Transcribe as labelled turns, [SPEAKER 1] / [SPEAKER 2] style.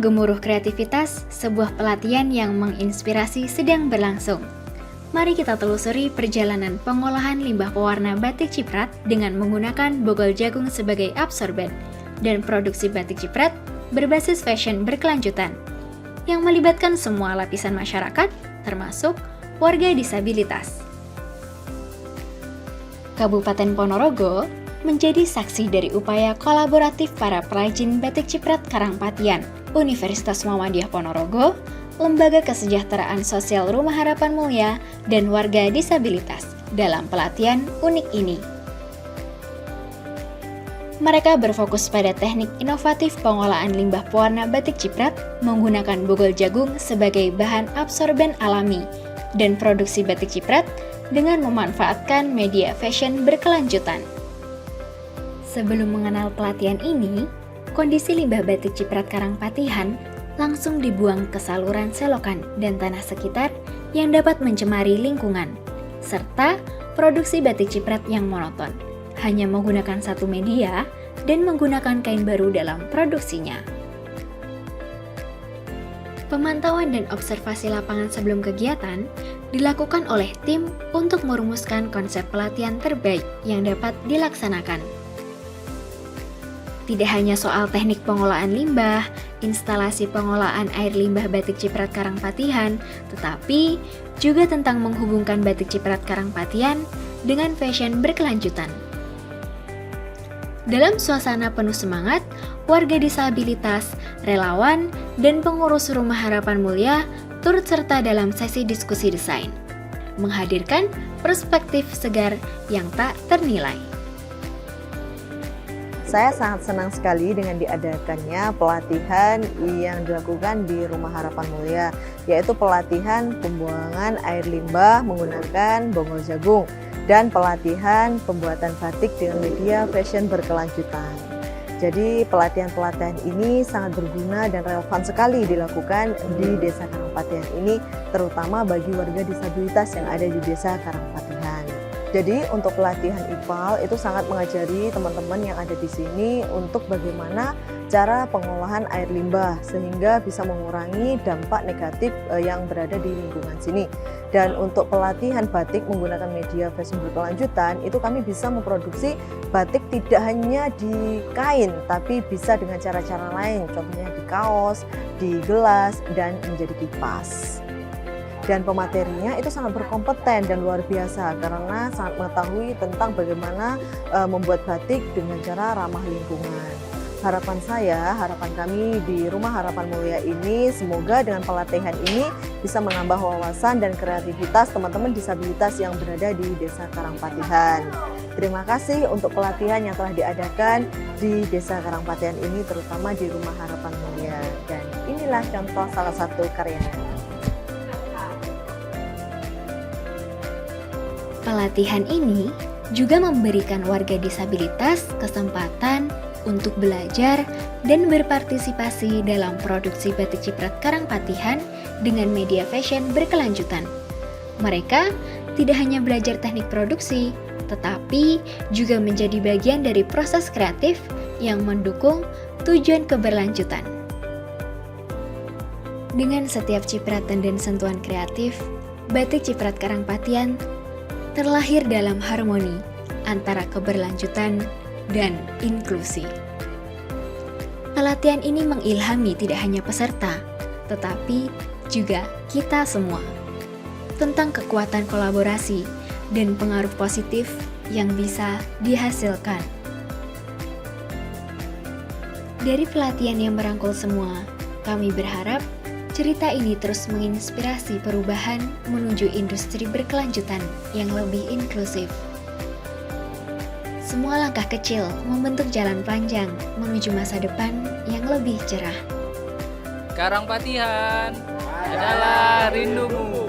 [SPEAKER 1] Gemuruh kreativitas, sebuah pelatihan yang menginspirasi sedang berlangsung. Mari kita telusuri perjalanan pengolahan limbah pewarna batik ciprat dengan menggunakan bogol jagung sebagai absorben dan produksi batik ciprat berbasis fashion berkelanjutan yang melibatkan semua lapisan masyarakat, termasuk warga disabilitas. Kabupaten Ponorogo menjadi saksi dari upaya kolaboratif para perajin batik ciprat Karangpatian, Universitas Muhammadiyah Ponorogo, Lembaga Kesejahteraan Sosial Rumah Harapan Mulia, dan warga disabilitas dalam pelatihan unik ini. Mereka berfokus pada teknik inovatif pengolahan limbah pewarna batik ciprat menggunakan bogol jagung sebagai bahan absorben alami dan produksi batik ciprat dengan memanfaatkan media fashion berkelanjutan. Sebelum mengenal pelatihan ini, kondisi limbah batik ciprat Karangpatihan langsung dibuang ke saluran selokan dan tanah sekitar yang dapat mencemari lingkungan, serta produksi batik ciprat yang monoton, hanya menggunakan satu media dan menggunakan kain baru dalam produksinya. Pemantauan dan observasi lapangan sebelum kegiatan dilakukan oleh tim untuk merumuskan konsep pelatihan terbaik yang dapat dilaksanakan. Tidak hanya soal teknik pengolahan limbah, instalasi pengolahan air limbah batik ciprat Karangpatihan, tetapi juga tentang menghubungkan batik ciprat Karangpatihan dengan fashion berkelanjutan. Dalam suasana penuh semangat, warga disabilitas, relawan, dan pengurus Rumah Harapan Mulia turut serta dalam sesi diskusi desain, menghadirkan perspektif segar yang tak ternilai.
[SPEAKER 2] Saya sangat senang sekali dengan diadakannya pelatihan yang dilakukan di Rumah Harapan Mulia, yaitu pelatihan pembuangan air limbah menggunakan bogol jagung dan pelatihan pembuatan batik dengan media fashion berkelanjutan. Jadi pelatihan-pelatihan ini sangat berguna dan relevan sekali dilakukan di Desa Karangpatihan ini, terutama bagi warga disabilitas yang ada di Desa Karangpatihan. Jadi untuk pelatihan IPAL itu sangat mengajari teman-teman yang ada di sini untuk bagaimana cara pengolahan air limbah sehingga bisa mengurangi dampak negatif yang berada di lingkungan sini. Dan untuk pelatihan batik menggunakan media fashion berkelanjutan itu kami bisa memproduksi batik tidak hanya di kain tapi bisa dengan cara-cara lain, contohnya di kaos, di gelas, dan menjadi kipas. Dan pematerinya itu sangat berkompeten dan luar biasa karena sangat mengetahui tentang bagaimana membuat batik dengan cara ramah lingkungan. Harapan saya, harapan kami di Rumah Harapan Mulia ini, semoga dengan pelatihan ini bisa menambah wawasan dan kreativitas teman-teman disabilitas yang berada di Desa Karangpatihan. Terima kasih untuk pelatihan yang telah diadakan di Desa Karangpatihan ini, terutama di Rumah Harapan Mulia. Dan inilah contoh salah satu karyanya.
[SPEAKER 1] Pelatihan ini juga memberikan warga disabilitas kesempatan untuk belajar dan berpartisipasi dalam produksi batik ciprat Karangpatihan dengan media fashion berkelanjutan. Mereka tidak hanya belajar teknik produksi, tetapi juga menjadi bagian dari proses kreatif yang mendukung tujuan keberlanjutan. Dengan setiap cipratan dan sentuhan kreatif, batik ciprat Karangpatihan terlahir dalam harmoni antara keberlanjutan dan inklusi. Pelatihan ini mengilhami tidak hanya peserta, tetapi juga kita semua tentang kekuatan kolaborasi dan pengaruh positif yang bisa dihasilkan. Dari pelatihan yang merangkul semua, kami berharap cerita ini terus menginspirasi perubahan menuju industri berkelanjutan yang lebih inklusif. Semua langkah kecil membentuk jalan panjang menuju masa depan yang lebih cerah.
[SPEAKER 3] Karangpatihan adalah rindumu.